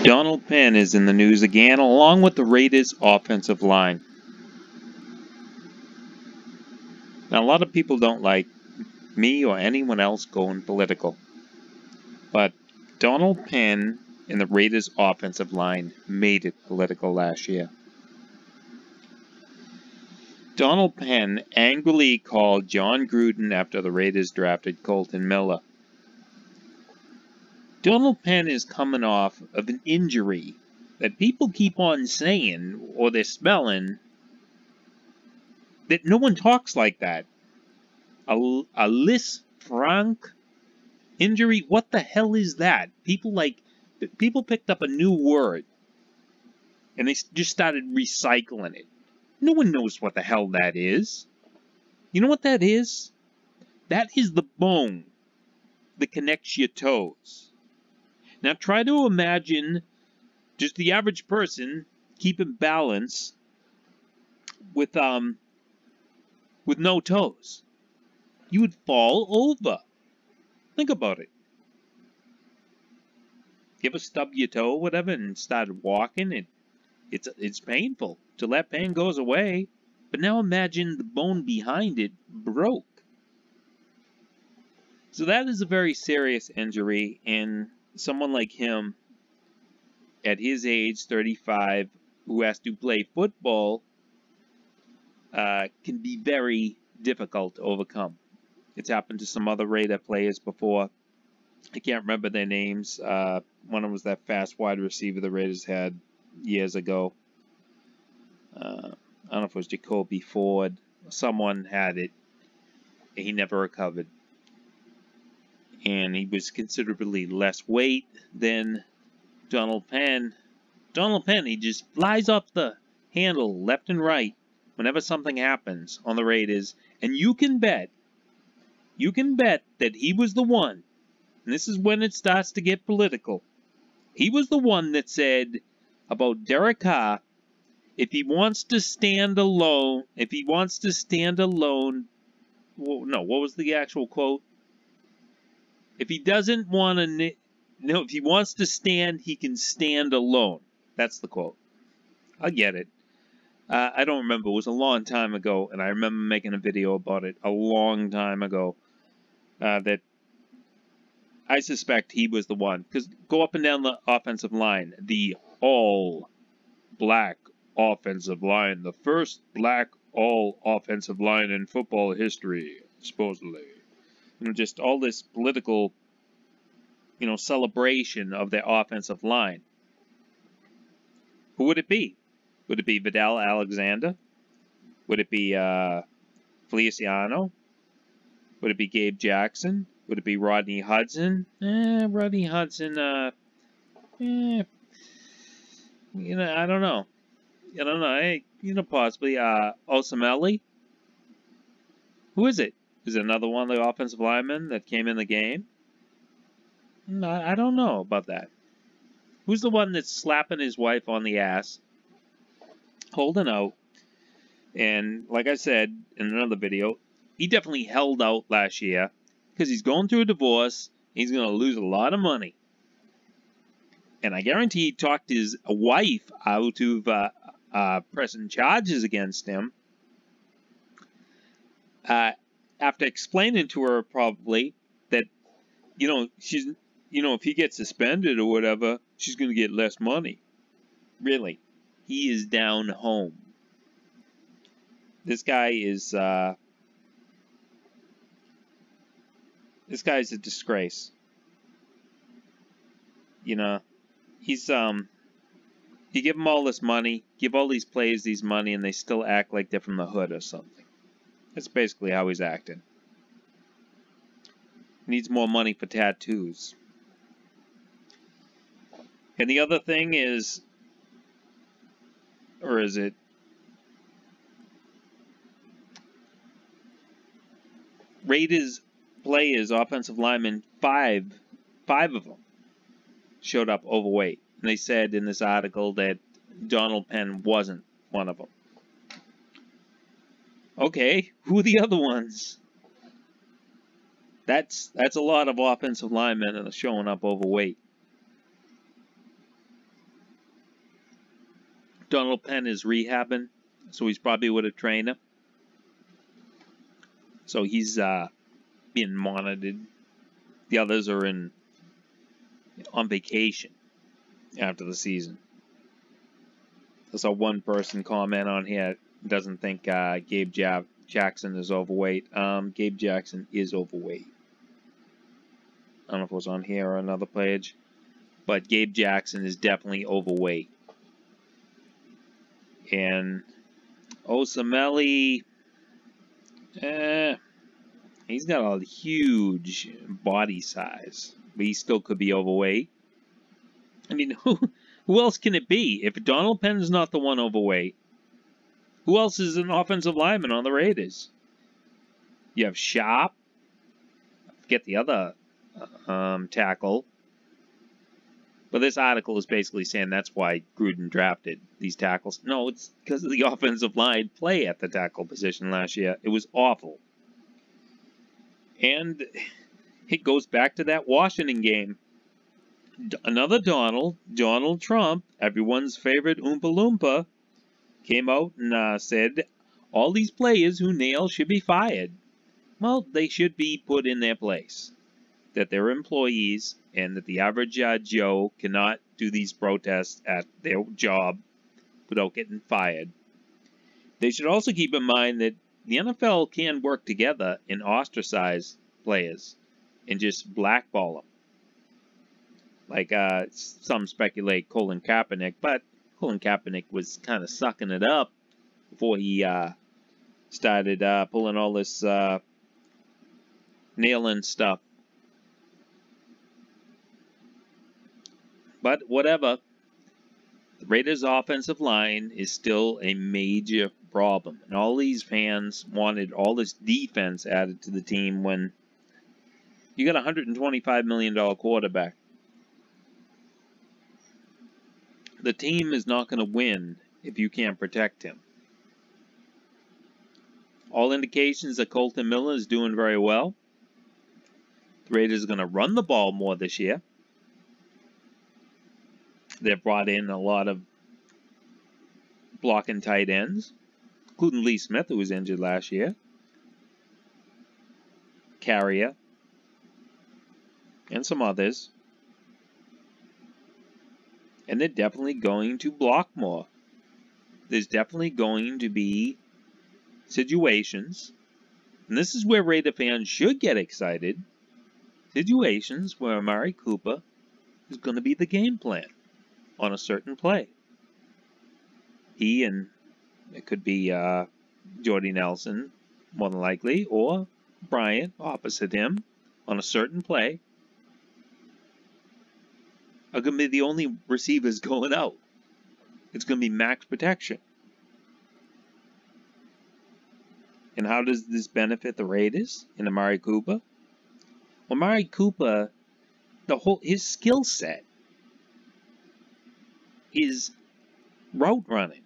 Donald Penn is in the news again, along with the Raiders' offensive line. Now, a lot of people don't like me or anyone else going political, but Donald Penn and the Raiders' offensive line made it political last year. Donald Penn angrily called John Gruden after the Raiders drafted Colton Miller. Donald Penn is coming off of an injury that people keep on saying, or they're spelling, that no one talks like that. A Lis Frank injury? What the hell is that? People picked up a new word and they just started recycling it. No one knows what the hell that is. You know what that is? That is the bone that connects your toes. Now try to imagine just the average person keeping balance with no toes. You would fall over. Think about it. You ever stub your toe or whatever and started walking? It's painful till that pain goes away. But now imagine the bone behind it broke. So that is a very serious injury, and someone like him, at his age, 35, who has to play football, can be very difficult to overcome. It's happened to some other Raider players before. I can't remember their names. One of them was that fast wide receiver the Raiders had years ago. I don't know if it was Jacoby Ford. Someone had it, and he never recovered. And he was considerably less weight than Donald Penn. Donald Penn, he just flies off the handle left and right whenever something happens on the Raiders. And you can bet that he was the one, and this is when it starts to get political, he was the one that said about Derek Carr, if he wants to stand alone, well, no, what was the actual quote? If he doesn't want to, no, if he wants to stand, he can stand alone. That's the quote. I get it. I don't remember. It was a long time ago, and I remember making a video about it a long time ago. That I suspect he was the one. Because go up and down the offensive line. The all-black offensive line. The first black all-offensive line in football history, supposedly. Just all this political, celebration of their offensive line. Who would it be? Would it be Vidal Alexander? Would it be Feliciano? Would it be Gabe Jackson? Would it be Rodney Hudson? Rodney Hudson, I don't know. Possibly Osamele? Who is it? Is it another one of the offensive linemen that came in the game? I don't know about that. Who's the one that's slapping his wife on the ass, holding out? And like I said in another video, he definitely held out last year because he's going through a divorce. He's going to lose a lot of money. And I guarantee he talked his wife out of pressing charges against him. After explaining to her probably that, she's, if he gets suspended or whatever, she's going to get less money. Really, he is down home. This guy is, this guy's a disgrace. He's, you give him all this money, give all these players these money, and they still act like they're from the hood or something. That's basically how he's acting. Needs more money for tattoos. And the other thing is, or is it, Raiders players, offensive linemen, five of them showed up overweight. And they said in this article that Donald Penn wasn't one of them. Okay, who are the other ones? That's a lot of offensive linemen that are showing up overweight. Donald Penn is rehabbing, so he's probably with a trainer. So he's being monitored. The others are on vacation after the season. I saw one person comment on here doesn't think Gabe Jackson is overweight. Gabe Jackson is overweight. I don't know if it was on here or another page, but Gabe Jackson is definitely overweight. And Osamele, he's got a huge body size, but he still could be overweight. I mean, who else can it be? If Donald Penn is not the one overweight, who else is an offensive lineman on the Raiders? You have Sharp. I forget the other tackle. But this article is basically saying that's why Gruden drafted these tackles. No, it's because of the offensive line play at the tackle position last year. It was awful. And it goes back to that Washington game. Another Donald Trump, everyone's favorite Oompa Loompa, came out and said all these players who nail should be fired. Well, they should be put in their place. That they're employees and that the average Joe cannot do these protests at their job without getting fired. They should also keep in mind that the NFL can work together and ostracize players and just blackball them. Like some speculate Colin Kaepernick, but Colin Kaepernick was kind of sucking it up before he started pulling all this nailing stuff. But whatever, the Raiders' offensive line is still a major problem. And all these fans wanted all this defense added to the team when you got a $125 million quarterback. The team is not going to win if you can't protect him. All indications that Colton Miller is doing very well. The Raiders are going to run the ball more this year. They've brought in a lot of blocking tight ends, including Lee Smith, who was injured last year. Carrier. And some others. And they're definitely going to block more. There's definitely going to be situations, and this is where Raider fans should get excited, situations where Amari Cooper is going to be the game plan on a certain play. He and it could be Jordy Nelson, more than likely, or Bryant opposite him on a certain play, are going to be the only receivers going out. It's going to be max protection. And how does this benefit the Raiders and Amari Cooper? Well, Amari Cooper, his skill set is route running.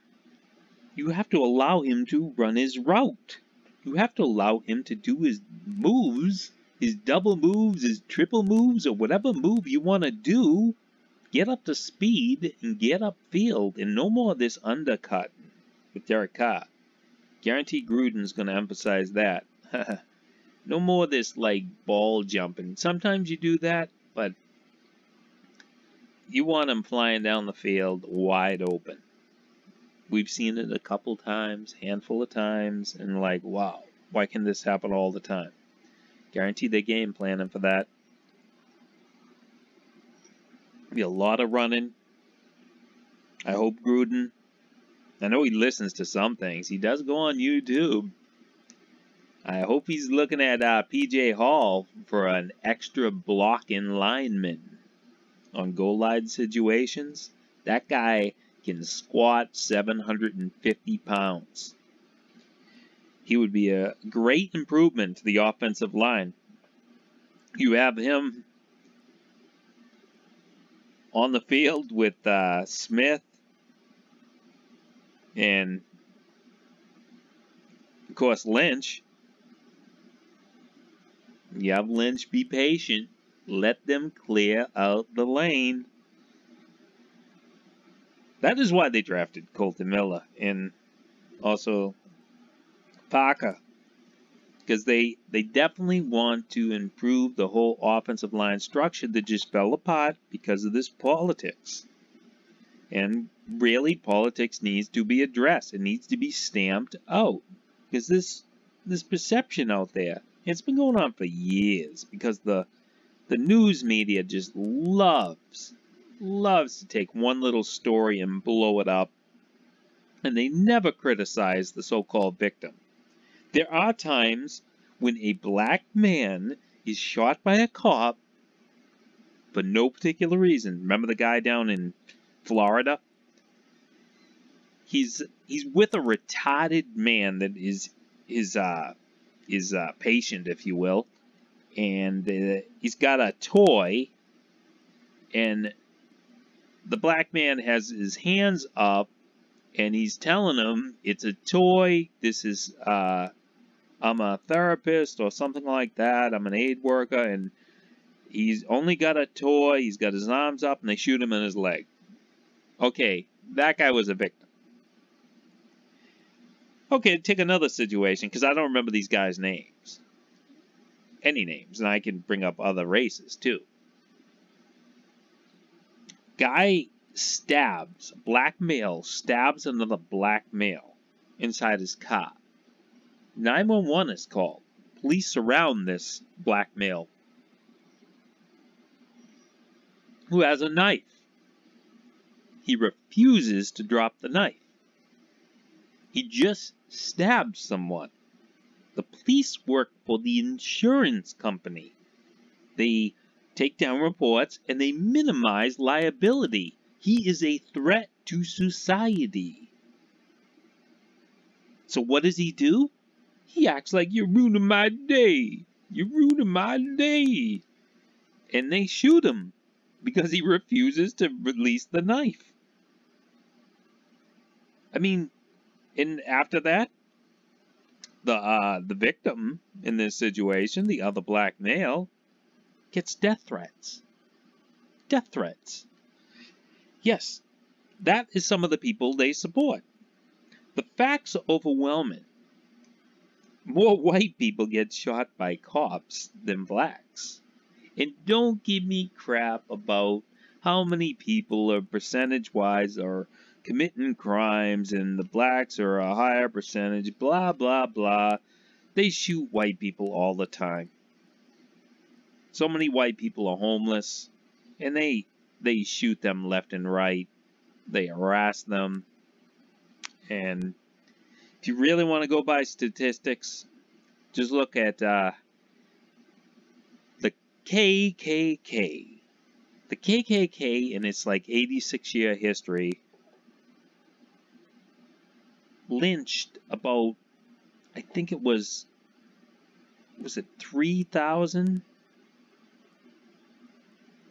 You have to allow him to run his route. You have to allow him to do his moves, his double moves, his triple moves, or whatever move you want to do. Get up to speed and get upfield, and no more of this undercut with Derek Carr. Guarantee Gruden's going to emphasize that. No more of this, like, ball jumping. Sometimes you do that, but you want him flying down the field wide open. We've seen it a couple times, handful of times, and like, wow, why can this happen all the time? Guarantee they're game planning for that. Be a lot of running. I hope Gruden, I know he listens to some things. He does go on YouTube. I hope he's looking at P.J. Hall for an extra blocking lineman on goal line situations. That guy can squat 750 pounds. He would be a great improvement to the offensive line. You have him on the field with Smith and, of course, Lynch. You have Lynch be patient. Let them clear out the lane. That is why they drafted Colton Miller and also Parker. Because they definitely want to improve the whole offensive line structure that just fell apart because of this politics. And really, politics needs to be addressed. It needs to be stamped out. Because this perception out there, it's been going on for years. Because the news media just loves to take one little story and blow it up. And they never criticize the so-called victim. There are times when a black man is shot by a cop for no particular reason. Remember the guy down in Florida? He's with a retarded man that is his patient, if you will, and he's got a toy, and the black man has his hands up, and he's telling him it's a toy. This is I'm a therapist or something like that. I'm an aid worker, and he's only got a toy. He's got his arms up, and they shoot him in his leg. Okay, that guy was a victim. Okay, take another situation, because I don't remember these guys' names. Any names, and I can bring up other races, too. Guy stabs, black male stabs another black male inside his car. 911 is called. Police surround this black male who has a knife. He refuses to drop the knife. He just stabbed someone. The police work for the insurance company. They take down reports and they minimize liability. He is a threat to society. So what does he do? He acts like you're ruining my day. You're ruining my day. And they shoot him because he refuses to release the knife. I mean, and after that, the victim in this situation, the other black male, gets death threats. Death threats. Yes, that is some of the people they support. The facts are overwhelming. More white people get shot by cops than blacks. And don't give me crap about how many people are percentage-wise are committing crimes and the blacks are a higher percentage, blah, blah, blah. They shoot white people all the time. So many white people are homeless, and they shoot them left and right. They harass them. And if you really want to go by statistics, just look at the KKK. The KKK in its like 86-year history lynched about, I think it was it 3,000?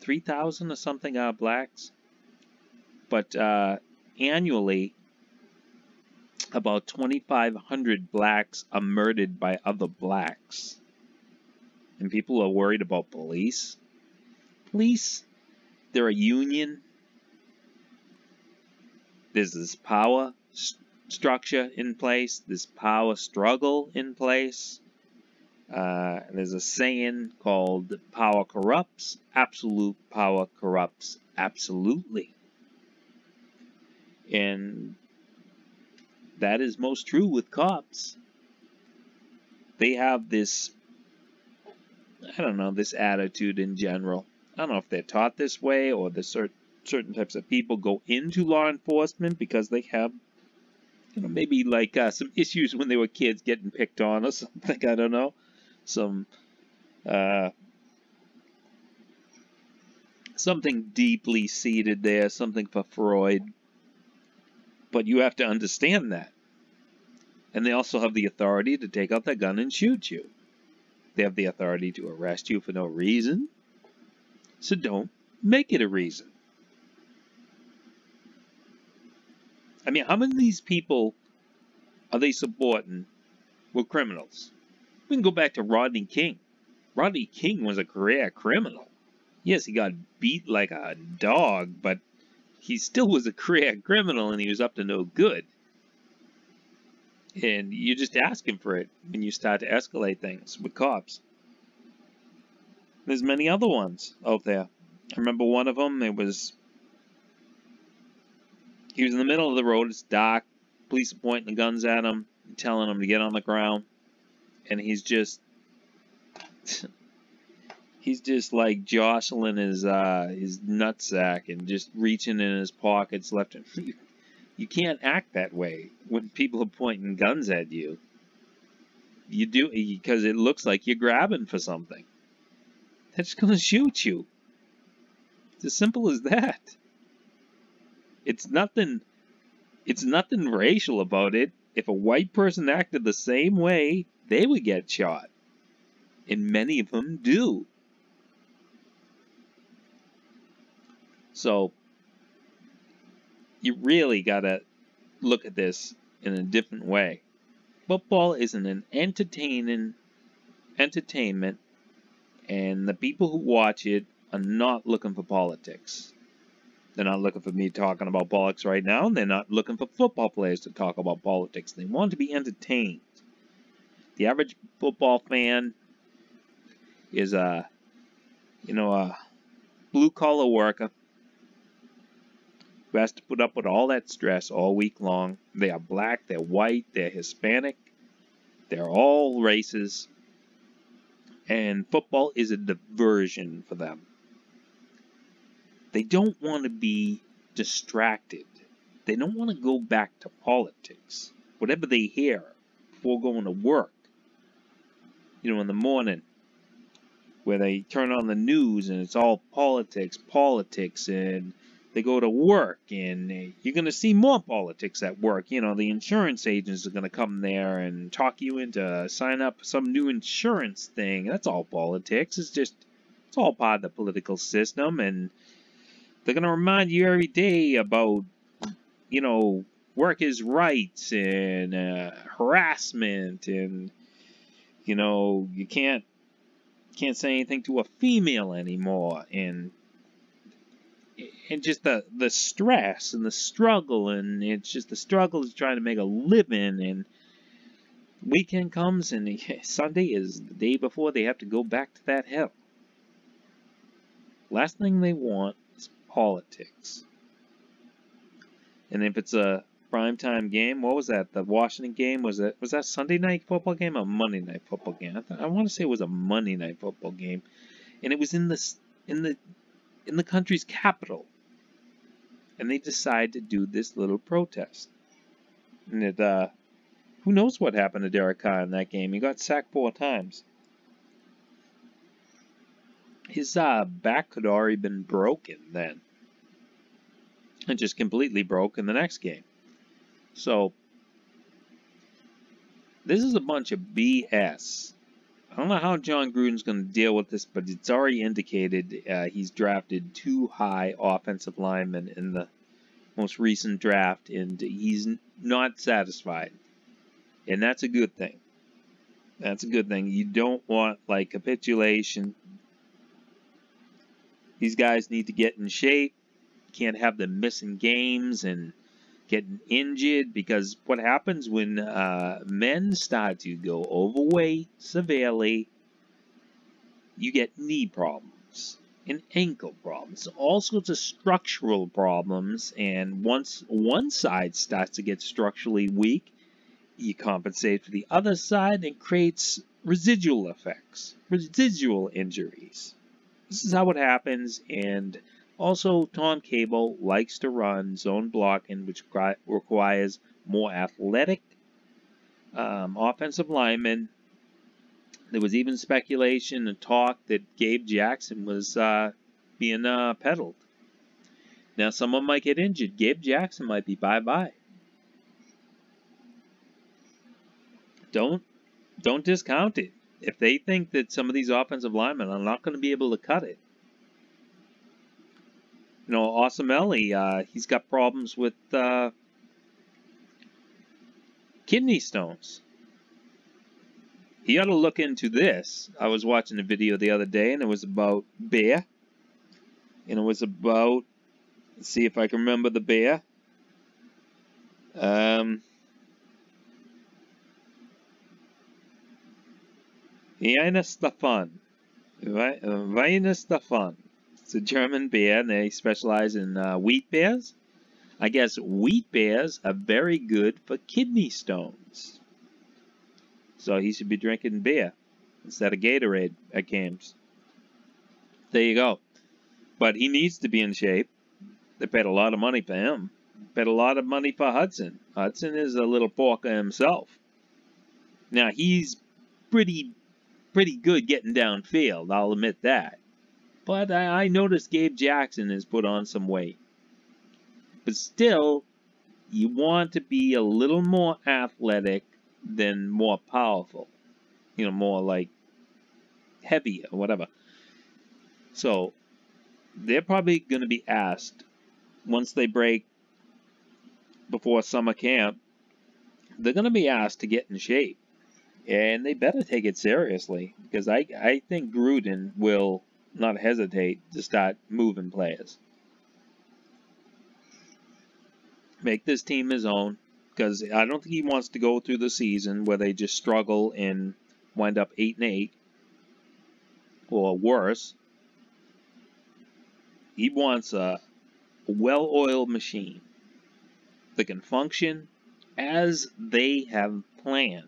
3,000 or something blacks? But annually, about 2,500 blacks are murdered by other blacks. And people are worried about police. Police, they're a union. There's this power structure in place, this power struggle in place. There's a saying called power corrupts, absolute power corrupts absolutely. And that is most true with cops. They have this, I don't know, this attitude in general. I don't know if they're taught this way or the certain types of people go into law enforcement because they have, you know, maybe like some issues when they were kids getting picked on or something. I don't know. Something deeply seated there, something for Freud. But you have to understand that. And they also have the authority to take out their gun and shoot you. They have the authority to arrest you for no reason. So don't make it a reason. I mean, how many of these people are they supporting were criminals? We can go back to Rodney King. Rodney King was a career criminal. Yes, he got beat like a dog, but he still was a career criminal and he was up to no good. And you're just asking for it when you start to escalate things with cops. There's many other ones out there. I remember one of them, he was in the middle of the road, it's dark, police are pointing the guns at him, telling him to get on the ground, and he's just like jostling his nutsack and just reaching in his pockets left and right. You can't act that way when people are pointing guns at you. You do, because it looks like you're grabbing for something. They're just gonna shoot you. It's as simple as that. It's nothing racial about it. If a white person acted the same way, they would get shot. And many of them do. So, you really gotta look at this in a different way. Football is an entertainment, and the people who watch it are not looking for politics. They're not looking for me talking about politics right now. They're not looking for football players to talk about politics. They want to be entertained. The average football fan is a blue-collar worker who has to put up with all that stress all week long. They are black, they're white, they're Hispanic, they're all races. And football is a diversion for them. They don't want to be distracted. They don't want to go back to politics. Whatever they hear before going to work, in the morning, where they turn on the news and it's all politics, and they go to work and you're going to see more politics at work. The insurance agents are going to come there and talk you into sign up for some new insurance thing. That's all politics. It's all part of the political system, and they're going to remind you every day about, workers' rights and harassment, and, you can't say anything to a female anymore, and just the stress and the struggle, and it's just the struggle is trying to make a living, and weekend comes and Sunday is the day before they have to go back to that hell. Last thing they want is politics. And if it's a primetime game, what was that? The Washington game, was that Sunday night football game or Monday night football game? I want to say it was a Monday night football game, and it was in the country's capital, and they decide to do this little protest. And who knows what happened to Derek Carr in that game? He got sacked 4 times. His back could already been broken then, and just completely broke in the next game. So this is a bunch of BS. I don't know how John Gruden's going to deal with this, but it's already indicated he's drafted 2 high offensive linemen in the most recent draft, and he's not satisfied. And that's a good thing. That's a good thing. You don't want, capitulation. These guys need to get in shape. You can't have them missing games and getting injured, because what happens when men start to go overweight severely, you get knee problems and ankle problems, all sorts of structural problems, and once one side starts to get structurally weak, you compensate for the other side, and it creates residual effects, residual injuries. This is how it happens. And also, Tom Cable likes to run zone blocking, which requires more athletic offensive linemen. There was even speculation and talk that Gabe Jackson was being peddled. Now, someone might get injured. Gabe Jackson might be bye-bye. Don't discount it. If they think that some of these offensive linemen are not going to be able to cut it. Osamelli, he's got problems with kidney stones. He ought to look into this. I was watching a video the other day, and it was about beer. And it was about Let's see if I can remember the bear. Vienna Stefan. Vienna Stefan. It's a German bear, and they specialize in wheat bears. I guess wheat bears are very good for kidney stones. So he should be drinking beer instead of Gatorade at games. There you go. But he needs to be in shape. They paid a lot of money for him. Paid a lot of money for Hudson. Hudson is a little porker himself. Now, he's pretty good getting downfield, I'll admit that. But I noticed Gabe Jackson has put on some weight. But still, you want to be a little more athletic than more powerful. You know, more like heavy or whatever. So, they're probably going to be asked, once they break before summer camp, they're going to be asked to get in shape. And they better take it seriously, because I think Gruden will not hesitate to start moving players. Make this team his own, because I don't think he wants to go through the season where they just struggle and wind up 8-8 or worse. He wants a well-oiled machine that can function as they have planned.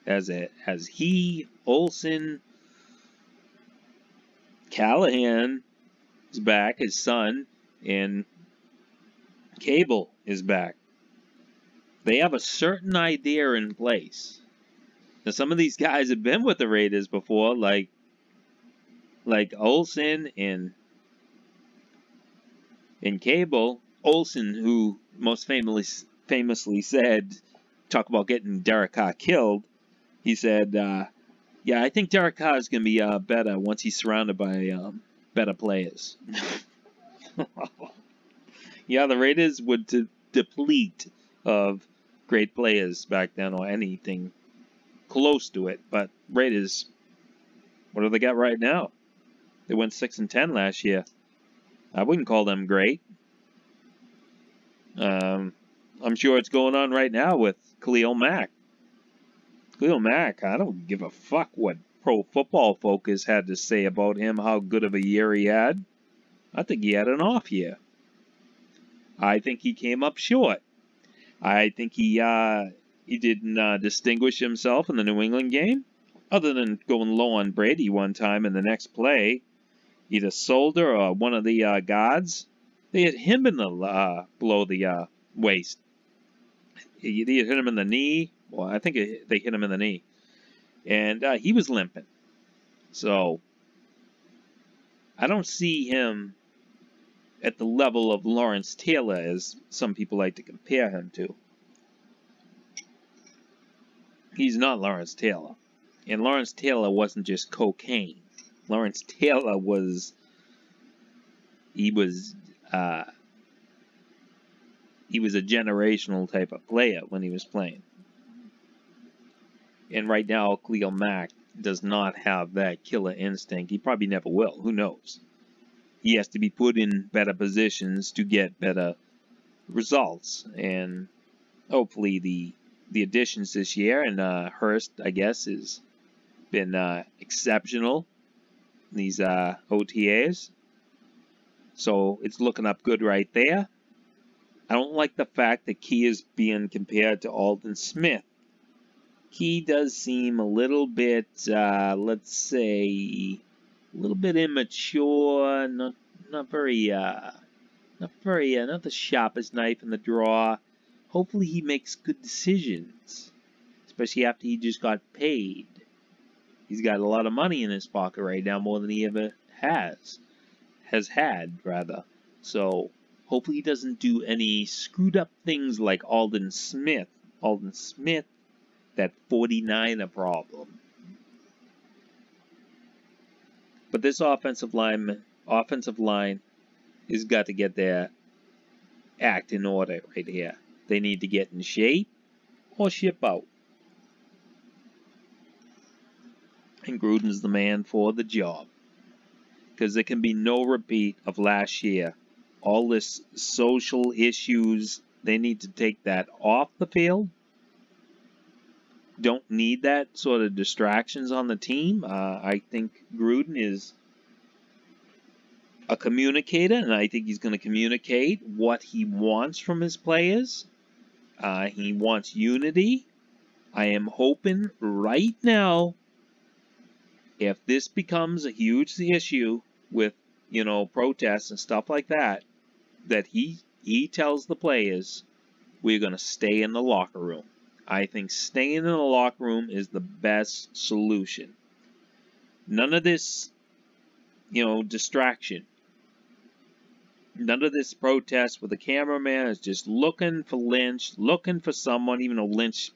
As he, Olsen, Callahan is back, his son, and Cable is back. They have a certain idea in place. Now, some of these guys have been with the Raiders before, like Olsen and Cable. Olsen, who most famously said, talk about getting Derek Carr killed. He said, yeah, I think Derek Carr is going to be better once he's surrounded by better players. Yeah, the Raiders would deplete of great players back then, or anything close to it. But Raiders, what do they got right now? They went 6-10 last year. I wouldn't call them great. I'm sure it's going on right now with Khalil Mack. Khalil Mack, I don't give a fuck what Pro Football Focus had to say about him, how good of a year he had. I think he had an off year. I think he came up short. I think he didn't distinguish himself in the New England game, other than going low on Brady one time in the next play. Either Solder or one of the guards, they hit him in the below the waist. They hit him in the knee. Well, I think they hit him in the knee, and he was limping. So I don't see him at the level of Lawrence Taylor, as some people like to compare him to. He's not Lawrence Taylor. And Lawrence Taylor wasn't just cocaine. Lawrence Taylor was a generational type of player when he was playing. And right now, Khalil Mack does not have that killer instinct. He probably never will. Who knows? He has to be put in better positions to get better results. And hopefully the additions this year, and Hurst, I guess, has been exceptional in these OTAs. So it's looking up good right there. I don't like the fact that Key is being compared to Aldon Smith. Key does seem a little bit, let's say, a little bit immature, not the sharpest knife in the drawer. Hopefully he makes good decisions, especially after he just got paid. He's got a lot of money in his pocket right now, more than he ever has had. So hopefully he doesn't do any screwed up things like Aldon Smith. Aldon Smith, that 49er problem. But this offensive line has got to get their act in order right here. They need to get in shape or ship out. And Gruden's the man for the job. Because there can be no repeat of last year all this social issues, they need to take that off the field. Don't need that sort of distractions on the team. I think Gruden is a communicator, and I think he's going to communicate what he wants from his players. He wants unity. I am hoping right now, if this becomes a huge issue with, protests and stuff like that, that he tells the players, we're going to stay in the locker room. I think staying in the locker room is the best solution. None of this, distraction. None of this protest with the cameraman is just looking for Lynch, looking for someone, even though Lynch,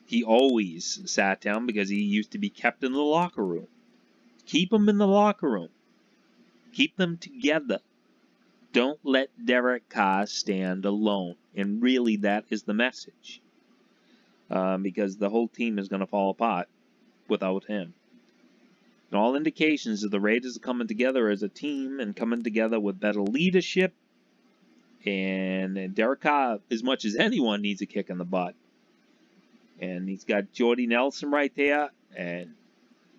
he always sat down because he used to be kept in the locker room. Keep them in the locker room. Keep them together. Don't let Derek Carr stand alone. And really, that is the message. Because the whole team is going to fall apart without him. And all indications of the Raiders are coming together as a team and coming together with better leadership. And Derek Carr, as much as anyone, needs a kick in the butt. And he's got Jordy Nelson right there. And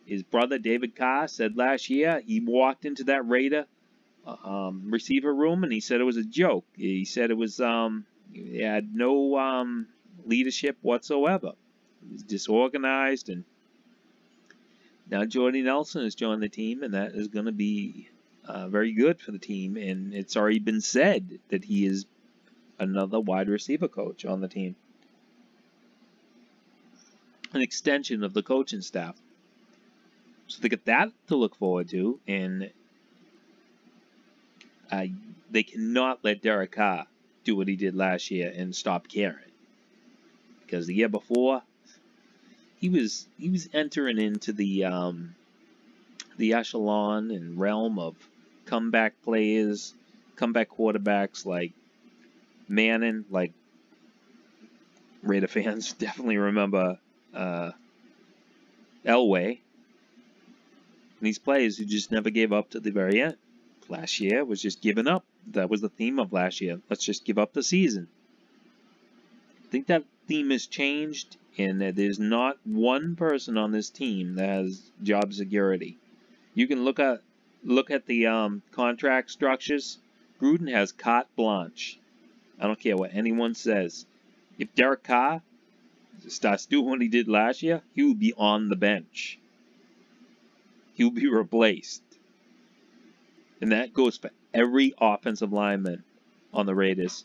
his brother, David Carr, said last year he walked into that Raider receiver room and he said it was a joke. He said it was, he had no leadership whatsoever. It was disorganized, and now Jordy Nelson has joined the team, and that is going to be very good for the team. And it's already been said that he is another wide receiver coach on the team, an extension of the coaching staff. So they get that to look forward to, and they cannot let Derek Carr do what he did last year and stop caring. Because the year before, he was entering into the echelon and realm of comeback players, comeback quarterbacks like Manning, like Raider fans definitely remember Elway. And these players who just never gave up to the very end. Last year was just giving up. That was the theme of last year. Let's just give up the season. I think that theme has changed, and that there's not one person on this team that has job security. You can look at the contract structures. Gruden has carte blanche. I don't care what anyone says. If Derek Carr starts doing what he did last year, he will be on the bench. He will be replaced. And that goes for every offensive lineman on the Raiders.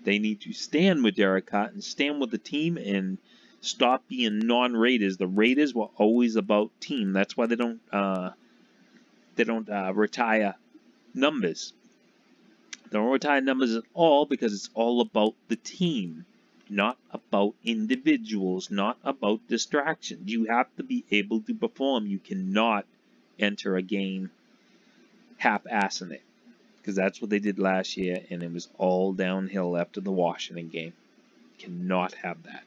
They need to stand with Derek Carr and stand with the team and stop being non-Raiders. The Raiders were always about team. That's why they don't retire numbers. They don't retire numbers at all because it's all about the team, not about individuals, not about distractions. You have to be able to perform. You cannot enter a game half-assing it, because that's what they did last year, and it was all downhill after the Washington game. Cannot have that.